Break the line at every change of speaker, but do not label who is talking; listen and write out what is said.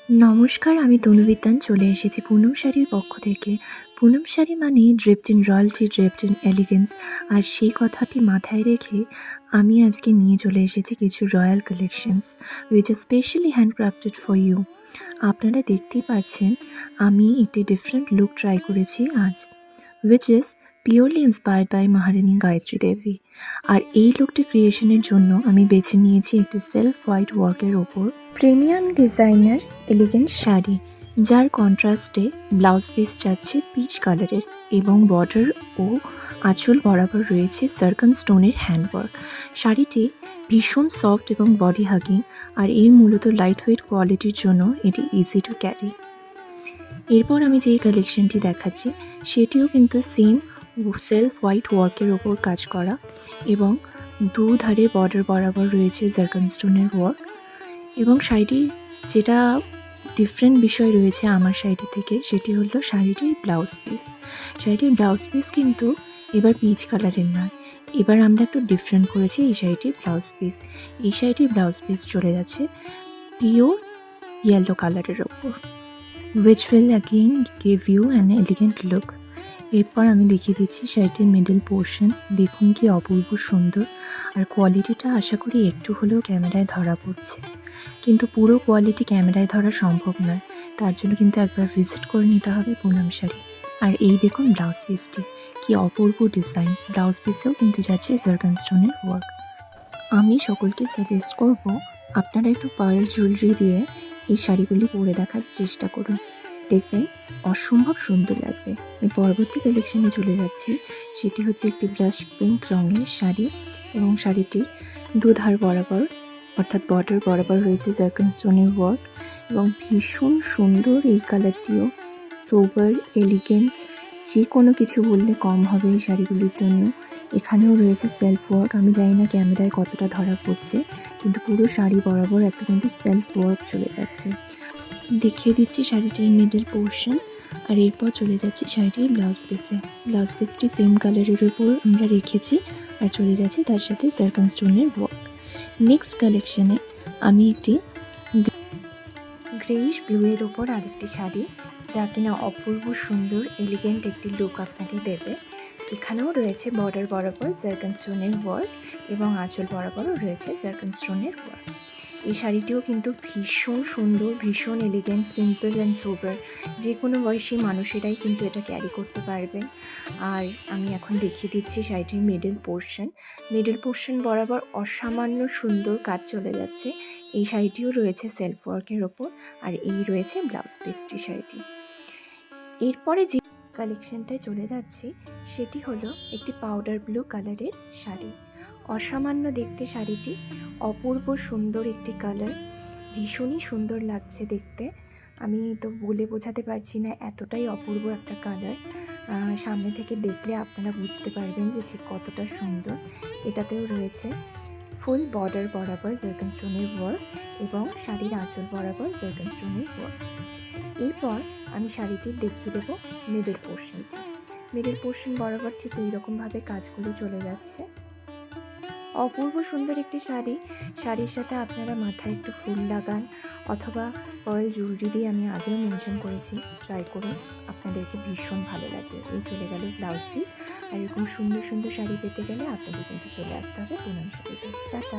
নমস্কার, আমি তনুবিদ্যান চলে এসেছি পুনম শাড়ির পক্ষ থেকে। পুনম শাড়ি মানেই draped in royalty, draped in elegance. আর সেই কথাটি মাথায় রেখে আমি আজকে নিয়ে চলে এসেছি কিছু royal collections which are specially handcrafted for you. আপনারা দেখতেই পাচ্ছেন আমি একটি ডিফারেন্ট লুক ট্রাই করেছি আজ, which is purely inspired by মহারানী গায়ত্রী দেবী। আর এই লুকটি ক্রিয়েশনের জন্য আমি বেছে নিয়েছি একটি সেলফ হোয়াইট ওয়ার্কের ওপর প্রিমিয়াম ডিজাইনার এলিগেন্ট শাড়ি, যার কন্ট্রাস্টে ব্লাউজ পিস যাচ্ছে পিচ কালারের এবং বর্ডার ও আঁচল বরাবর রয়েছে সার্কন স্টোনের হ্যান্ডওয়ার্ক। শাড়িটি ভীষণ সফট এবং বডি হাগিং, আর এর মূলত লাইট ওয়েট কোয়ালিটির জন্য এটি ইজি টু ক্যারি। এরপর আমি যেই কালেকশনটি দেখাচ্ছি সেটিও কিন্তু সেম সেলফ হোয়াইট ওয়ার্কের ওপর কাজ করা এবং দুধারে বর্ডার বরাবর রয়েছে জার্কান স্টোনের ওয়ার্ক। এবং শাড়িটির যেটা ডিফারেন্ট বিষয় রয়েছে আমার শাড়িটি থেকে, সেটি হলো শাড়িটির ব্লাউজ পিস। শাড়িটির ব্লাউজ পিস কিন্তু এবার পিচ কালারের নয়, এবার আমরা একটু ডিফারেন্ট করেছি এই শাড়িটির ব্লাউজ পিস। এই শাড়িটির ব্লাউজ পিস চলে যাচ্ছে পিওর ইয়েলো কালারের ওপর, which will again give you an elegant look. এরপর আমি দেখিয়ে দিচ্ছি শাড়িটির মিডল পোর্শন। দেখুন কি অপূর্ব সুন্দর, আর কোয়ালিটিটা আশা করি একটু হলেও ক্যামেরায় ধরা পড়ছে, কিন্তু পুরো কোয়ালিটি ক্যামেরায় ধরা সম্ভব নয়, তার জন্য কিন্তু একবার ভিজিট করে নিতে হবে পুনম শাড়ি। আর এই দেখুন ব্লাউজ পিসটি, কি অপূর্ব ডিজাইন। ব্লাউজ পিসেও কিন্তু যাচ্ছে জার্কান স্টোনের ওয়ার্ক। আমি সকলকে সাজেস্ট করব আপনারা একটু পার্ল জুয়েলারি দিয়ে এই শাড়িগুলি পরে দেখার চেষ্টা করুন, দেখবেন অসম্ভব সুন্দর লাগবে। এই পরবর্তী কালেকশনে চলে যাচ্ছি, সেটি হচ্ছে একটি ব্লাশ পিঙ্ক রঙের শাড়ি এবং শাড়িটির দুধার বরাবর অর্থাৎ বর্ডার বরাবর রয়েছে জার্কান স্টোনের ওয়ার্ক এবং ভীষণ সুন্দর। এই কালারটিও সোবার এলিগেন্ট, যে কোনো কিছু বললে কম হবে এই শাড়িগুলির জন্য। এখানেও রয়েছে সেলফ ওয়ার্ক, আমি জানি না ক্যামেরায় কতটা ধরা পড়ছে, কিন্তু পুরো শাড়ি বরাবর একটা কিন্তু সেলফ ওয়ার্ক চলে যাচ্ছে। দেখিয়ে দিচ্ছি শাড়িটির মিডল পোর্শন, আর এরপর চলে যাচ্ছি শাড়িটির ব্লাউজ পিসে। ব্লাউজ পিসটি সেম কালারের উপর আমরা রেখেছি, আর চলে যাচ্ছে তার সাথে জার্কান স্টোনের ওয়ার্ক। নেক্সট কালেকশনে আমি একটি গ্রেইশ ব্লুয়ের ওপর আরেকটি শাড়ি, যা কিনা অপূর্ব সুন্দর এলিগেন্ট একটি লুক আপনাকে দেবে। এখানেও রয়েছে বর্ডার বরাবর জার্কান স্টোনের ওয়ার্ক এবং আঁচল বরাবরও রয়েছে জার্কান স্টোনের ওয়ার্ক। এই শাড়িটিও কিন্তু ভীষণ সুন্দর, ভীষণ এলিগেন্ট, সিম্পল অ্যান্ড সোবার। যে কোনো বয়সী মানুষেরাই কিন্তু এটা ক্যারি করতে পারবেন। আর আমি এখন দেখিয়ে দিচ্ছি শাড়িটির মিডল পোর্শন। মিডল পোর্শন বরাবর অসামান্য সুন্দর কাজ চলে যাচ্ছে। এই শাড়িটিও রয়েছে সেলফ ওয়ার্কের ওপর, আর এই রয়েছে ব্লাউজ পিসটি শাড়িটি। এরপরে যে কালেকশনটায় চলে যাচ্ছি সেটি হলো একটি পাউডার ব্লু কালারের শাড়ি। অসামান্য দেখতে শাড়িটি, অপূর্ব সুন্দর একটি কালার, ভীষণই সুন্দর লাগছে দেখতে। আমি তো বলে বোঝাতে পারছি না, এতটাই অপূর্ব একটা কালার। সামনে থেকে দেখলে আপনারা বুঝতে পারবেন যে ঠিক কতটা সুন্দর। এটাতেও রয়েছে ফুল বর্ডার বরাবর জার্কান স্টোনের ওয়ার্ক এবং শাড়ির আঁচল বরাবর জার্কান স্টোনের ওয়ার্ক। এরপর আমি শাড়িটির দেখিয়ে দেব মিডল পোর্শনটি। মিডল পোর্শন বরাবর ঠিক এইরকমভাবে কাজগুলো চলে যাচ্ছে। অপূর্ব সুন্দর একটি শাড়ি। শাড়ির সাথে আপনারা মাথায় একটু ফুল লাগান অথবা পার্ল জুয়েলারি দিয়ে, আমি আগেও মেনশন করেছি, ট্রাই করুন, আপনাদেরকে ভীষণ ভালো লাগবে। এই চলে গেল ব্লাউজ পিস। আর এরকম সুন্দর সুন্দর শাড়ি পেতে গেলে আপনাদের কিন্তু চলে আসতে হবে পুনম শাড়িতে। টাটা।